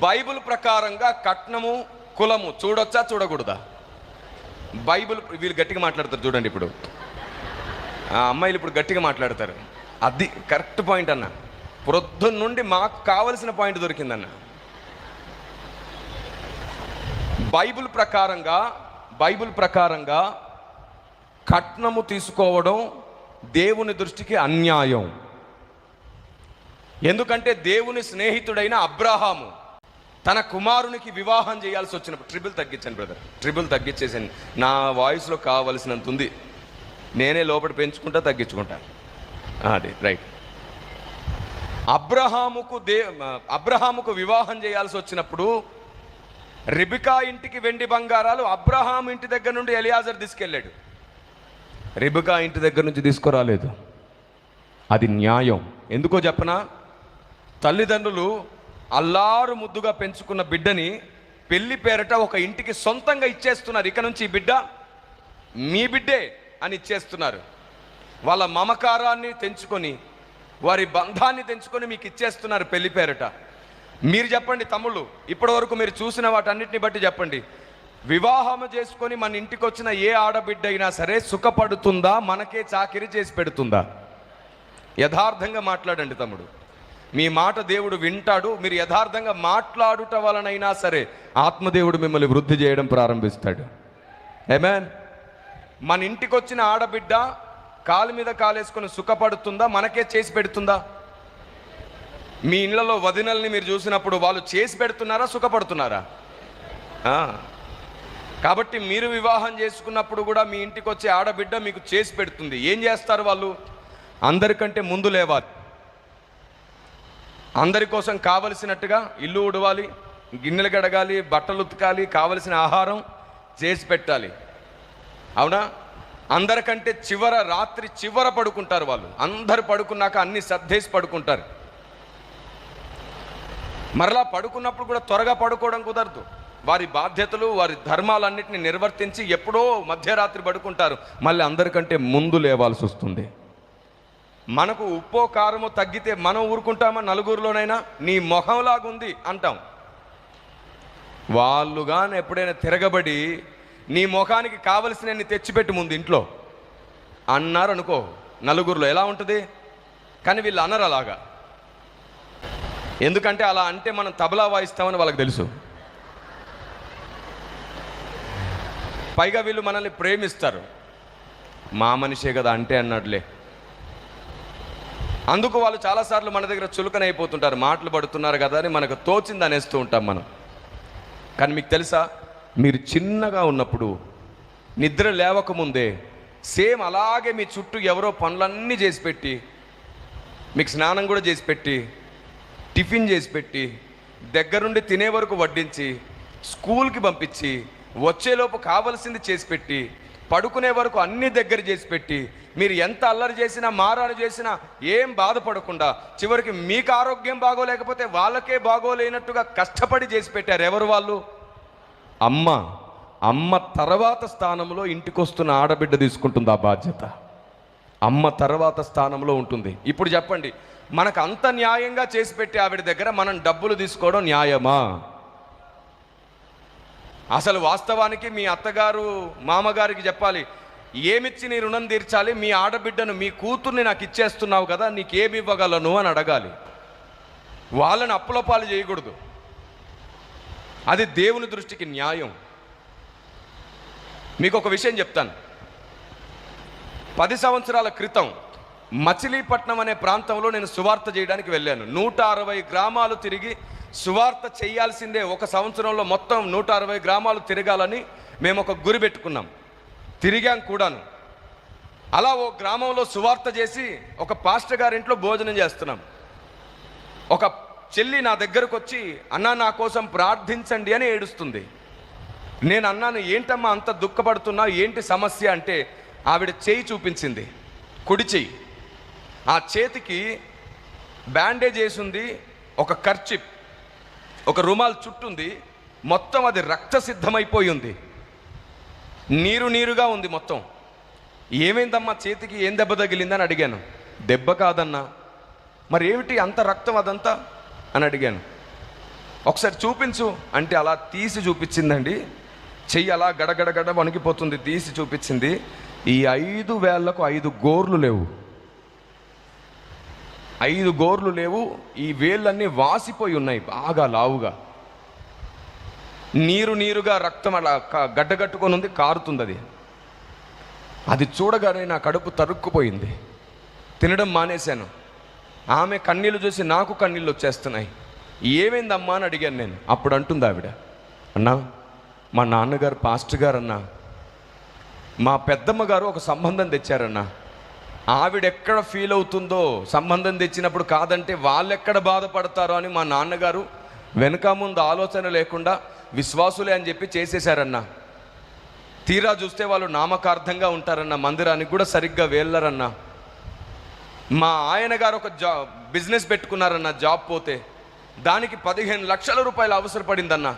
Bible ప్రకారంగా కట్నము కులము చూడొచ్చా చూడకూడదా? బైబిల్ వీళ్ళు గట్టిగా మాట్లాడతారు చూడండి. ఇప్పుడు అమ్మాయిలు ఇప్పుడు గట్టిగా మాట్లాడతారు. అది కరెక్ట్ పాయింట్ అన్న. ప్రొద్దున నుండి మాకు కావలసిన పాయింట్ దొరికిందన్న. బైబిల్ ప్రకారంగా కట్నము తీసుకోవడం దేవుని దృష్టికి అన్యాయం. ఎందుకంటే దేవుని స్నేహితుడైన అబ్రహాము తన కుమారునికి వివాహం చేయాల్సి వచ్చినప్పుడు ట్రిబుల్ తగ్గించాను బ్రదర్, ట్రిబుల్ తగ్గించేసాను. నా వాయిస్లో కావలసినంత ఉంది, నేనే లోపల పెంచుకుంటా తగ్గించుకుంటా. అది రైట్. అబ్రహాముకు వివాహం చేయాల్సి వచ్చినప్పుడు రిబికా ఇంటికి వెండి బంగారాలు అబ్రహాం ఇంటి దగ్గర నుండి ఎలియాజర్ తీసుకెళ్ళాడు. రిబికా ఇంటి దగ్గర నుంచి తీసుకురాలేదు. అది న్యాయం. ఎందుకో చెప్పనా? తల్లిదండ్రులు అల్లారు ముద్దుగా పెంచుకున్న బిడ్డని పెళ్లి పేరట ఒక ఇంటికి సొంతంగా ఇచ్చేస్తున్నారు. ఇక నుంచి ఈ బిడ్డ మీ బిడ్డే అని ఇచ్చేస్తున్నారు. వాళ్ళ మమకారాన్ని తెంచుకొని, వారి బంధాన్ని తెంచుకొని మీకు ఇచ్చేస్తున్నారు పెళ్లి పేరట. మీరు చెప్పండి తమ్ముళ్ళు, ఇప్పటి వరకు మీరు చూసిన వాటన్నిటిని బట్టి చెప్పండి, వివాహం చేసుకొని మన ఇంటికి వచ్చిన ఏ ఆడబిడ్డ అయినా సరే సుఖపడుతుందా? మనకే చాకిరి చేసి పెడుతుందా? యథార్థంగా మాట్లాడండి తమ్ముడు, మీ మాట దేవుడు వింటాడు. మీరు యథార్థంగా మాట్లాడుట వలనైనా సరే ఆత్మదేవుడు మిమ్మల్ని వృద్ధి చేయడం ప్రారంభిస్తాడు. ఆమేన్. మన ఇంటికి వచ్చిన ఆడబిడ్డ కాలు మీద కాలేసుకొని సుఖపడుతుందా? మనకే చేసి పెడుతుందా? మీ ఇళ్లలో వదినల్ని మీరు చూసినప్పుడు వాళ్ళు చేసి పెడుతున్నారా, సుఖపడుతున్నారా? కాబట్టి మీరు వివాహం చేసుకున్నప్పుడు కూడా మీ ఇంటికి వచ్చే ఆడబిడ్డ మీకు చేసి పెడుతుంది. ఏం చేస్తారు వాళ్ళు? అందరికంటే ముందు లేవాలి, అందరి కోసం కావలసినట్టుగా ఇల్లు ఉడవాలి, గిన్నెలు గడగాలి, బట్టలు ఉతకాలి, కావలసిన ఆహారం చేసి పెట్టాలి. అవునా? అందరికంటే రాత్రి చివర పడుకుంటారు వాళ్ళు. అందరు పడుకున్నాక అన్ని సర్దేసి పడుకుంటారు. మరలా పడుకున్నప్పుడు కూడా త్వరగా పడుకోవడం కుదరదు. వారి బాధ్యతలు, వారి ధర్మాలన్నింటినీ నిర్వర్తించి ఎప్పుడో మధ్యరాత్రి పడుకుంటారు. మళ్ళీ అందరికంటే ముందు లేవాల్సి వస్తుంది. మనకు ఉప్పో కారమో తగ్గితే మనం ఊరుకుంటామా? నలుగురిలోనైనా నీ మొహంలాగుంది అంటాం. వాళ్ళు కానీ ఎప్పుడైనా తిరగబడి నీ ముఖానికి కావలసినన్ని తెచ్చిపెట్టి ముందు ఇంట్లో అన్నారు అనుకో, నలుగురిలో ఎలా ఉంటుంది? కానీ వీళ్ళు అనరు అలాగా. ఎందుకంటే అలా అంటే మనం తబలా వాయిస్తామని వాళ్ళకి తెలుసు. పైగా వీళ్ళు మనల్ని ప్రేమిస్తారు. మా మనిషే కదా అంటే అన్నాడులే. అందుకు వాళ్ళు చాలాసార్లు మన దగ్గర చులకనైపోతుంటారు. మాటలు పడుతున్నారు కదా అని మనకు తోచింది అనేస్తూ ఉంటాం మనం. కానీ మీకు తెలుసా, మీరు చిన్నగా ఉన్నప్పుడు నిద్ర లేవకముందే సేమ్ అలాగే మీ చుట్టూ ఎవరో పనులన్నీ చేసి పెట్టి, మీకు స్నానం కూడా చేసి పెట్టి, టిఫిన్ చేసి పెట్టి, దగ్గరుండి తినే వరకు వడ్డించి, స్కూల్కి పంపించి, వచ్చేలోపు కావలసింది చేసి పెట్టి, పడుకునే వరకు అన్ని దగ్గర చేసి పెట్టి, మీరు ఎంత అల్లరి చేసినా మారాలు చేసినా ఏం బాధపడకుండా చివరికి మీకు ఆరోగ్యం బాగోలేకపోతే వాళ్ళకే బాగోలేనట్టుగా కష్టపడి చేసి పెట్టారు. ఎవరు వాళ్ళు? అమ్మ తర్వాత స్థానంలో ఇంటికి వస్తున్న ఆడబిడ్డ తీసుకుంటుంది ఆ బాధ్యత. అమ్మ తర్వాత స్థానంలో ఉంటుంది. ఇప్పుడు చెప్పండి, మనకు అంత న్యాయంగా చేసి పెట్టి ఆవిడ దగ్గర మనం డబ్బులు తీసుకోవడం న్యాయమా? అసలు వాస్తవానికి మీ అత్తగారు మామగారికి చెప్పాలి, ఏమిచ్చి నీ రుణం తీర్చాలి? మీ ఆడబిడ్డను, మీ కూతుర్ని నాకు ఇచ్చేస్తున్నావు కదా, నీకేమి ఇవ్వగలను అని అడగాలి. వాళ్ళని అప్పులపాలు చేయకూడదు. అది దేవుని దృష్టికి న్యాయం. మీకు ఒక విషయం చెప్తాను. 10 సంవత్సరాల క్రితం మచిలీపట్నం అనే ప్రాంతంలో నేను సువార్త చేయడానికి వెళ్ళాను. 160 గ్రామాలు తిరిగి సువార్త చేయాల్సిందే. ఒక సంవత్సరంలో మొత్తం 160 గ్రామాలు తిరగాలని మేము ఒక గురి పెట్టుకున్నాం. తిరిగాం కూడాను. అలా ఓ గ్రామంలో సువార్త చేసి ఒక పాస్టర్ గారింట్లో భోజనం చేస్తున్నాం. ఒక చెల్లి నా దగ్గరకు వచ్చి, అన్నా నా కోసం ప్రార్థించండి అని ఏడుస్తుంది. నేను అన్నాను, ఏంటమ్మా అంత దుఃఖపడుతున్నా, ఏంటి సమస్య అంటే ఆవిడ చేయి చూపించింది, కుడి చెయ్యి. ఆ చేతికి బ్యాండేజ్ వేసింది, ఒక కర్చిప్, ఒక రుమాల్ చుట్టుంది, మొత్తం అది రక్తసిద్ధమైపోయి ఉంది, నీరుగా ఉంది మొత్తం. ఏమైందమ్మా చేతికి, ఏం దెబ్బ తగిలిందని అడిగాను. దెబ్బ కాదన్నా. మరి ఏమిటి అంత రక్తం అదంతా అని అడిగాను. ఒకసారి చూపించు అంటే అలా తీసి చూపించిందండి. చెయ్యి అలా గడగడగడ వణికిపోతుంది. తీసి చూపించింది. ఈ 5 వేళ్లకు 5 గోర్లు లేవు. 5 గోర్లు లేవు. ఈ వేళ్ళన్నీ వాసిపోయి ఉన్నాయి, బాగా లావుగా. నీరుగా రక్తం అలా గడ్డగట్టుకొని ఉంది, కారుతుంది. అది చూడగానే నా కడుపు తరుక్కుపోయింది. తినడం మానేశాను. ఆమె కన్నీళ్ళు చూసి నాకు కన్నీళ్ళు వచ్చేస్తున్నాయి. ఏమైందమ్మా అని అడిగాను నేను. అప్పుడు అంటుంది ఆవిడ, అన్నా మా నాన్నగారు పాస్టర్ గారు అన్నా, మా పెద్దమ్మ గారు ఒక సంబంధం తెచ్చారన్నా. ఆవిడెక్కడ ఫీల్ అవుతుందో, సంబంధం తెచ్చినప్పుడు కాదంటే వాళ్ళెక్కడ బాధపడతారో అని మా నాన్నగారు వెనక ముందు ఆలోచన లేకుండా విశ్వాసులే అని చెప్పి చేసేశారన్నా. తీరా చూస్తే వాళ్ళు నామకార్థంగా ఉంటారన్న, మందిరానికి కూడా సరిగ్గా వెళ్ళరన్నా. మా ఆయన గారు ఒక బిజినెస్ పెట్టుకున్నారన్న, జాబ్ పోతే దానికి 15 లక్షల రూపాయలు అవసరపడిందన్నా.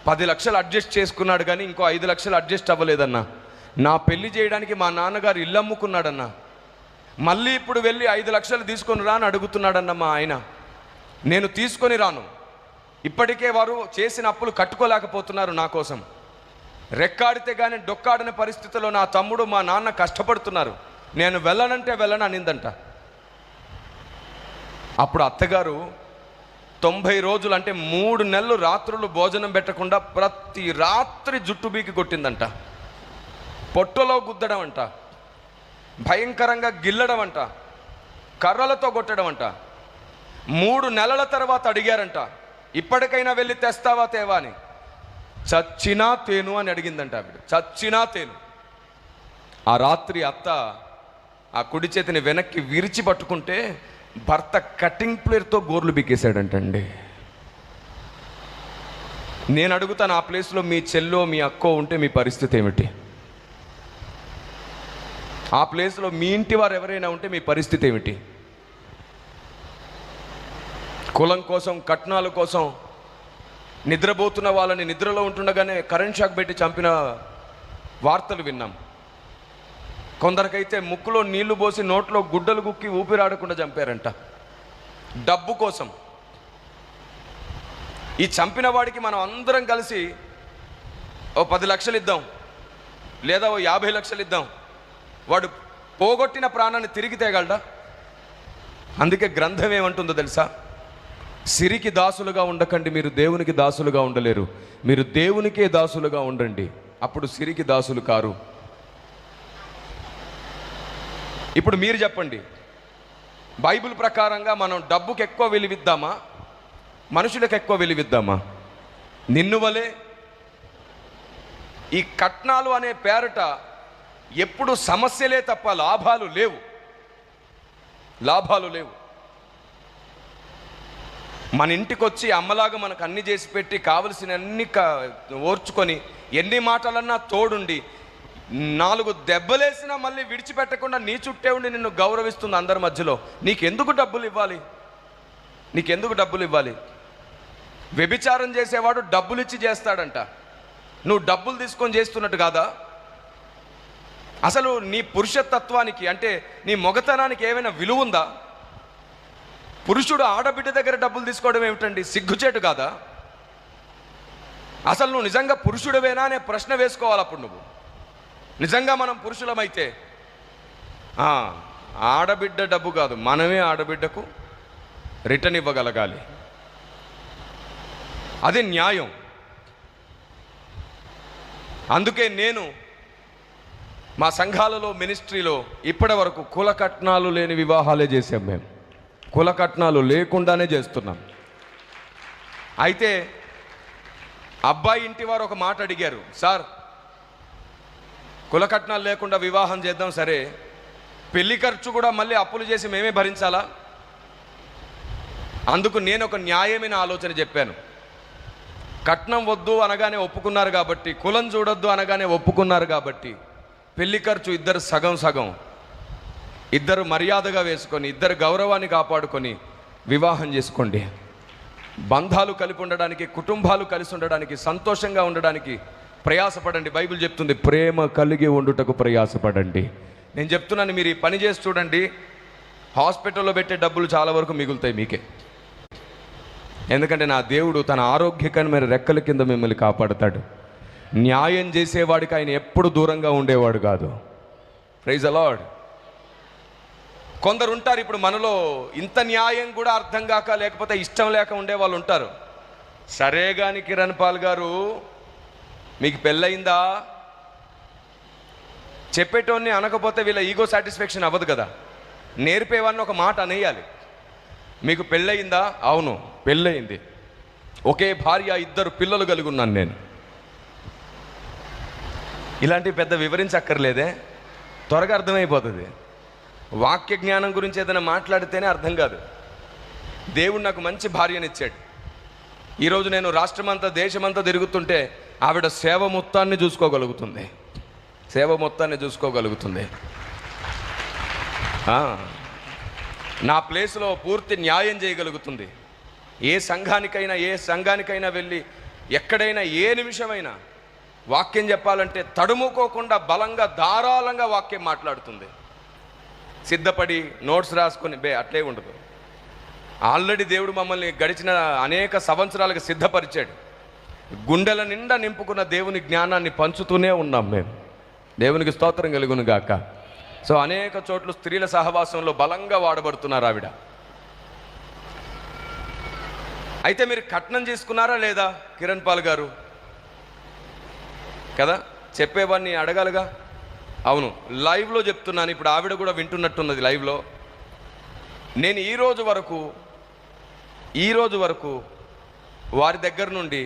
10 లక్షలు అడ్జస్ట్ చేసుకున్నాడు, కానీ ఇంకో 5 లక్షలు అడ్జస్ట్ అవ్వలేదన్నా. నా పెళ్లి చేయడానికి మా నాన్నగారు ఇల్లు అమ్ముకున్నాడన్నా. మళ్ళీ ఇప్పుడు వెళ్ళి 5 లక్షలు తీసుకొని రా అని అడుగుతున్నాడన్న మా ఆయన. నేను తీసుకొని రాను. ఇప్పటికే వారు చేసిన అప్పులు కట్టుకోలేకపోతున్నారు నా కోసం. రెక్కాడితే కానీ డొక్కాడని పరిస్థితిలో నా తమ్ముడు మా నాన్న కష్టపడుతున్నారు. నేను వెళ్ళనంటే వెళ్ళను అనిందంట. అప్పుడు అత్తగారు 90 రోజులు అంటే 3 నెలలు రాత్రులు భోజనం పెట్టకుండా ప్రతి రాత్రి జుట్టు బీకి కొట్టిందంట. పొట్టలో గుద్దడం అంట, భయంకరంగా గిల్లడం అంట, కర్రలతో కొట్టడం అంట. 3 నెలల తర్వాత అడిగారంట, ఇప్పటికైనా వెళ్ళి తెస్తావా తేవా అని. చచ్చినా తేను అని అడిగిందంట ఆవిడ. చచ్చినా తేను. ఆ రాత్రి అత్త ఆ కుడి చేతిని వెనక్కి విరిచి పట్టుకుంటే భర్త కటింగ్ ప్లేర్తో గోర్లు బిగ్గేశాడంటండి. నేను అడుగుతాను, ఆ ప్లేస్లో మీ చెల్లో మీ అక్కో ఉంటే మీ పరిస్థితి ఏమిటి? ఆ ప్లేస్లో మీ ఇంటి వారు ఎవరైనా ఉంటే మీ పరిస్థితి ఏమిటి? కులం కోసం, కట్నాల కోసం నిద్రపోతున్న వాళ్ళని నిద్రలో ఉంటుండగానే కరెంట్ షాక్ పెట్టి చంపిన వార్తలు విన్నాం. కొందరికైతే ముక్కులో నీళ్లు పోసి నోట్లో గుడ్డలు గుక్కి ఊపిరాడకుండా చంపారంట డబ్బు కోసం. ఈ చంపిన వాడికి మనం అందరం కలిసి ఓ 10 లక్షలు ఇద్దాం, లేదా ఓ 50 లక్షలు ఇద్దాం. వాడు పోగొట్టిన ప్రాణాన్ని తిరిగి తేగలడా? అందుకే గ్రంథం ఏమంటుందో తెలుసా? సిరికి దాసులుగా ఉండకండి, మీరు దేవునికి దాసులుగా ఉండలేరు. మీరు దేవునికే దాసులుగా ఉండండి, అప్పుడు సిరికి దాసులు కారు. ఇప్పుడు మీరు చెప్పండి, బైబిల్ ప్రకారంగా మనం డబ్బుకి ఎక్కువ విలువిద్దామా, మనుషులకు ఎక్కువ విలువిద్దామా? నిన్ను వలే ఈ కట్నాలు అనే పేరట ఎప్పుడు సమస్యలే తప్ప లాభాలు లేవు. లాభాలు లేవు. మన ఇంటికి వచ్చి అమ్మలాగా మనకు అన్ని చేసి పెట్టి కావలసిన అన్ని ఓర్చుకొని ఎన్ని మాటలన్నా తోడుండి 4 దెబ్బలేసినా మళ్ళీ విడిచిపెట్టకుండా నీ చుట్టే ఉండి నిన్ను గౌరవిస్తుంది అందరి మధ్యలో. నీకెందుకు డబ్బులు ఇవ్వాలి? నీకెందుకు డబ్బులు ఇవ్వాలి? వ్యభిచారం చేసేవాడు డబ్బులు ఇచ్చి చేస్తాడంట. నువ్వు డబ్బులు తీసుకొని చేస్తున్నట్టు కాదా? అసలు నీ పురుషతత్వానికి అంటే నీ మొగతనానికి ఏమైనా విలువ ఉందా? పురుషుడు ఆడబిడ్డ దగ్గర డబ్బులు తీసుకోవడం ఏమిటండి? సిగ్గుచేటు కాదా? అసలు నువ్వు నిజంగా పురుషుడివేనా అనే ప్రశ్న వేసుకోవాలి. అప్పుడు నువ్వు నిజంగా మనం పురుషులమైతే ఆడబిడ్డ డబ్బు కాదు, మనమే ఆడబిడ్డకు రిటర్న్ ఇవ్వగలగాలి. అది న్యాయం. అందుకే నేను మా సంఘాలలో, మినిస్ట్రీలో ఇప్పటి వరకు కుల కట్నాలు లేని వివాహాలే చేసాం. మేము కుల కట్నాలు లేకుండానే చేస్తున్నాం. అయితే అబ్బాయి ఇంటి వారు ఒక మాట అడిగారు, సార్ కుల కట్నాలు లేకుండా వివాహం చేద్దాం, సరే పెళ్లి ఖర్చు కూడా మళ్ళీ అప్పులు చేసి మేమే భరించాలా? అందుకు నేను ఒక న్యాయమైన ఆలోచన చెప్పాను. కట్నం వద్దు అనగానే ఒప్పుకున్నారు కాబట్టి, కులం చూడొద్దు అనగానే ఒప్పుకున్నారు కాబట్టి, పెళ్లి ఖర్చు ఇద్దరు సగం సగం, ఇద్దరు మర్యాదగా వేసుకొని, ఇద్దరు గౌరవాన్ని కాపాడుకొని వివాహం చేసుకోండి. బంధాలు కలిపి ఉండడానికి, కుటుంబాలు కలిసి ఉండడానికి, సంతోషంగా ఉండడానికి ప్రయాసపడండి. బైబిల్ చెప్తుంది, ప్రేమ కలిగి ఉండుటకు ప్రయాసపడండి. నేను చెప్తున్నాను, మీరు ఈ పని చేసి చూడండి, హాస్పిటల్లో పెట్టే డబ్బులు చాలా వరకు మిగులుతాయి మీకే. ఎందుకంటే నా దేవుడు తన ఆరోగ్యకరమైన రెక్కల కింద మిమ్మల్ని కాపాడుతాడు. న్యాయం చేసేవాడికి ఆయన ఎప్పుడు దూరంగా ఉండేవాడు కాదు. Praise the lord. కొందరు ఉంటారు ఇప్పుడు మనలో, ఇంత న్యాయం కూడా అర్థం కాక లేకపోతే ఇష్టం లేక ఉండే వాళ్ళు ఉంటారు. సరే గాని కిరణ్ పాల్ గారు, మీకు పెళ్ళయిందా? చెప్పేటోన్ని అనకపోతే వీళ్ళ ఈగో సాటిస్ఫాక్షన్ అవ్వదు కదా. నేర్పేవాడిని ఒక మాట అనేయాలి. మీకు పెళ్ళయిందా? అవును, పెళ్ళయింది. ఒకే భార్య, 2 పిల్లలు కలిగి ఉన్నాను నేను. ఇలాంటివి పెద్ద వివరించక్కర్లేదే, త్వరగా అర్థమైపోతుంది. వాక్య జ్ఞానం గురించి ఏదైనా మాట్లాడితేనే అర్థం కాదు. దేవుడు నాకు మంచి భార్యనిచ్చాడు. ఈరోజు నేను రాష్ట్రమంతా దేశమంతా తిరుగుతుంటే ఆవిడ సేవ మొత్తాన్ని చూసుకోగలుగుతుంది. నా ప్లేస్లో పూర్తి న్యాయం చేయగలుగుతుంది. ఏ సంఘానికైనా వెళ్ళి ఎక్కడైనా ఏ నిమిషమైనా వాక్యం చెప్పాలంటే తడుముకోకుండా బలంగా ధారాళంగా వాక్యం మాట్లాడుతుంది. సిద్ధపడి నోట్స్ రాసుకొని అట్లే ఉండదు. ఆల్రెడీ దేవుడు మమ్మల్ని గడిచిన అనేక సంవత్సరాలకు సిద్ధపరిచాడు. గుండెల నిండా నింపుకున్న దేవుని జ్ఞానాన్ని పంచుతూనే ఉన్నాం మేము. దేవునికి స్తోత్రం కలుగును గాక. సో అనేక చోట్ల స్త్రీల సహవాసంలో బలంగా వాడబడుతున్నారు ఆవిడ. అయితే మీరు కట్నం చేసుకున్నారా లేదా కిరణ్ పాల్ గారు? కదా, చెప్పేవాడిని అడగాలిగా. అవును, లైవ్లో చెప్తున్నాను. ఇప్పుడు ఆవిడ కూడా వింటున్నట్టున్నది లైవ్లో. నేను ఈ రోజు వరకు వారి దగ్గర నుండి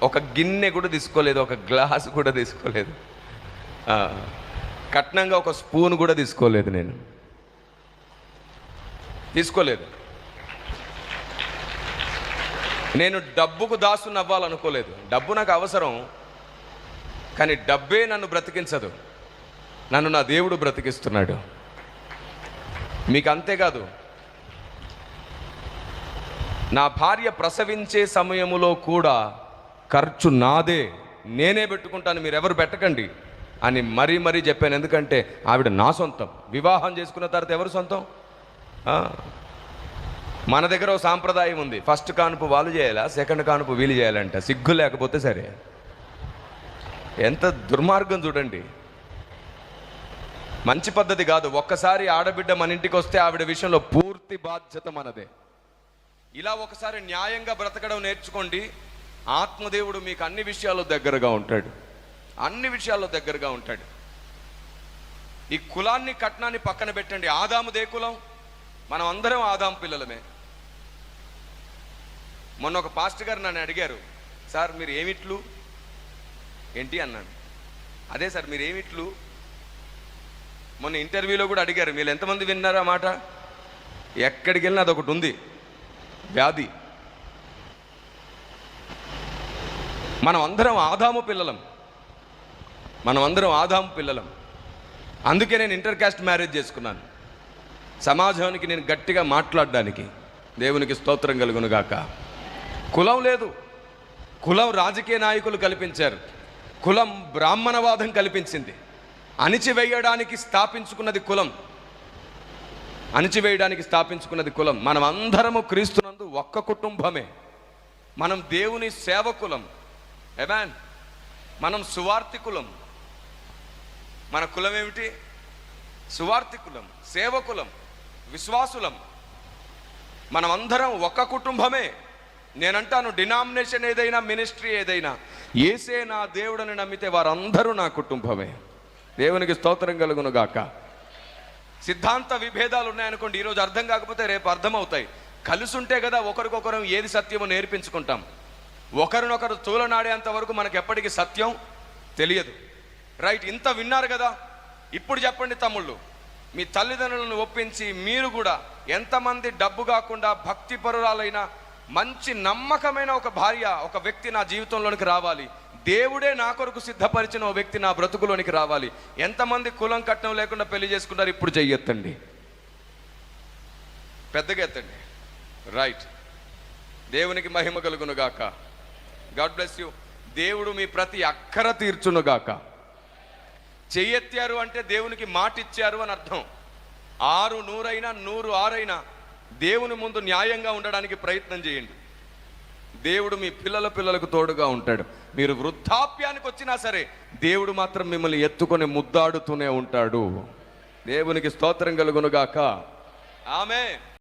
ఒక గిన్నె కూడా తీసుకోలేదు, ఒక గ్లాస్ కూడా తీసుకోలేదు, కట్నంగా ఒక స్పూన్ కూడా తీసుకోలేదు. నేను తీసుకోలేదు. నేను డబ్బుకు దాసుని అవ్వాలనుకోలేదు. డబ్బు నాకు అవసరం, కానీ డబ్బే నన్ను బ్రతికించదు. నన్ను నా దేవుడు బ్రతికిస్తున్నాడు. మీకు అంతేకాదు, నా భార్య ప్రసవించే సమయములో కూడా ఖర్చు నాదే, నేనే పెట్టుకుంటాను, మీరెవరు పెట్టకండి అని మరీ చెప్పాను. ఎందుకంటే ఆవిడ నా సొంతం. వివాహం చేసుకున్న తర్వాత ఎవరు సొంతం? మన దగ్గర ఒక సాంప్రదాయం ఉంది, ఫస్ట్ కానుపు వాళ్ళు చేయాలా, సెకండ్ కానుపు వీళ్ళు చేయాలంట. సిగ్గు లేకపోతే సరే. ఎంత దుర్మార్గం చూడండి. మంచి పద్ధతి కాదు. ఒక్కసారి ఆడబిడ్డ మన ఇంటికి వస్తే ఆవిడ విషయంలో పూర్తి బాధ్యత మనదే. ఇలా ఒకసారి న్యాయంగా బ్రతకడం నేర్చుకోండి. ఆత్మదేవుడు మీకు అన్ని విషయాల్లో దగ్గరగా ఉంటాడు. ఈ కులాన్ని కట్నాన్ని పక్కన పెట్టండి. ఆదాముదే కులం, మనం అందరం ఆదాము పిల్లలమే. మొన్న ఒక పాస్టర్ గారు నన్ను అడిగారు, సార్ మీరు ఏమిట్లు ఏంటి అన్నాడు. అదే సార్ మీరు ఏమిట్లు. మొన్న ఇంటర్వ్యూలో కూడా అడిగారు, మీరు ఎంతమంది విన్నారా మాట? ఎక్కడికి వెళ్ళినా అదొకటి ఉంది, వ్యాధి. మనం అందరం ఆదాము పిల్లలం. అందుకే నేను ఇంటర్ కాస్ట్ మ్యారేజ్ చేసుకున్నాను, సమాజానికి నేను గట్టిగా మాట్లాడడానికి. దేవునికి స్తోత్రం కలుగును గాక. కులం లేదు. కులం రాజకీయ నాయకులు కల్పించారు, కులం బ్రాహ్మణవాదం కల్పించింది. అణిచివేయడానికి స్థాపించుకున్నది కులం. మనం అందరము క్రీస్తునందు ఒక్క కుటుంబమే. మనం దేవుని సేవకులం. ఆమేన్. మనం సువార్తికులం. మన కులం ఏమిటి? సువార్తికులం, సేవకులం, విశ్వాసులం. మనం అందరం ఒక్క కుటుంబమే. నేనంటాను, డినామినేషన్ ఏదైనా, మినిస్ట్రీ ఏదైనా, యేసే నా దేవుడని నమ్మితే వారందరూ నా కుటుంబమే. దేవునికి స్తోత్రం కలుగును గాక. సిద్ధాంత విభేదాలు ఉన్నాయనుకోండి, ఈరోజు అర్థం కాకపోతే రేపు అర్థమవుతాయి. కలిసి ఉంటే కదా ఒకరికొకరు ఏది సత్యమో నేర్పించుకుంటాం. ఒకరినొకరు తూలనాడేంత వరకు మనకు ఎప్పటికీ సత్యం తెలియదు. రైట్, ఇంత విన్నారు కదా. ఇప్పుడు చెప్పండి తమ్ముళ్ళు, మీ తల్లిదండ్రులను ఒప్పించి మీరు కూడా ఎంతమంది డబ్బు కాకుండా భక్తిపరురాలైన మంచి నమ్మకమైన ఒక భార్య, ఒక వ్యక్తి నా జీవితంలోనికి రావాలి, దేవుడే నా కొరకు సిద్ధపరిచిన ఓ వ్యక్తి నా బ్రతుకులోనికి రావాలి. ఎంతమంది కులం కట్నం లేకుండా పెళ్లి చేసుకుంటారు? ఇప్పుడు చెయ్యెత్తండి, పెద్దగా ఎత్తండి. రైట్, దేవునికి మహిమ కలుగును గాక. God bless you. దేవుడు మీ ప్రతి అక్కర తీర్చును గాక. చెయ్యెత్తారు అంటే దేవునికి మాట ఇచ్చారు అని అర్థం. 6 100 100 6 దేవుని ముందు న్యాయంగా ఉండడానికి ప్రయత్నం చేయండి. దేవుడు మీ పిల్లలకు తోడుగా ఉంటాడు. మీరు వృద్ధాప్యానికి వచ్చినా సరే దేవుడు మాత్రం మిమ్మల్ని ఎత్తుకొని ముద్దాడుతూనే ఉంటాడు. దేవునికి స్తోత్రం కలుగునుగాక. ఆమేన్.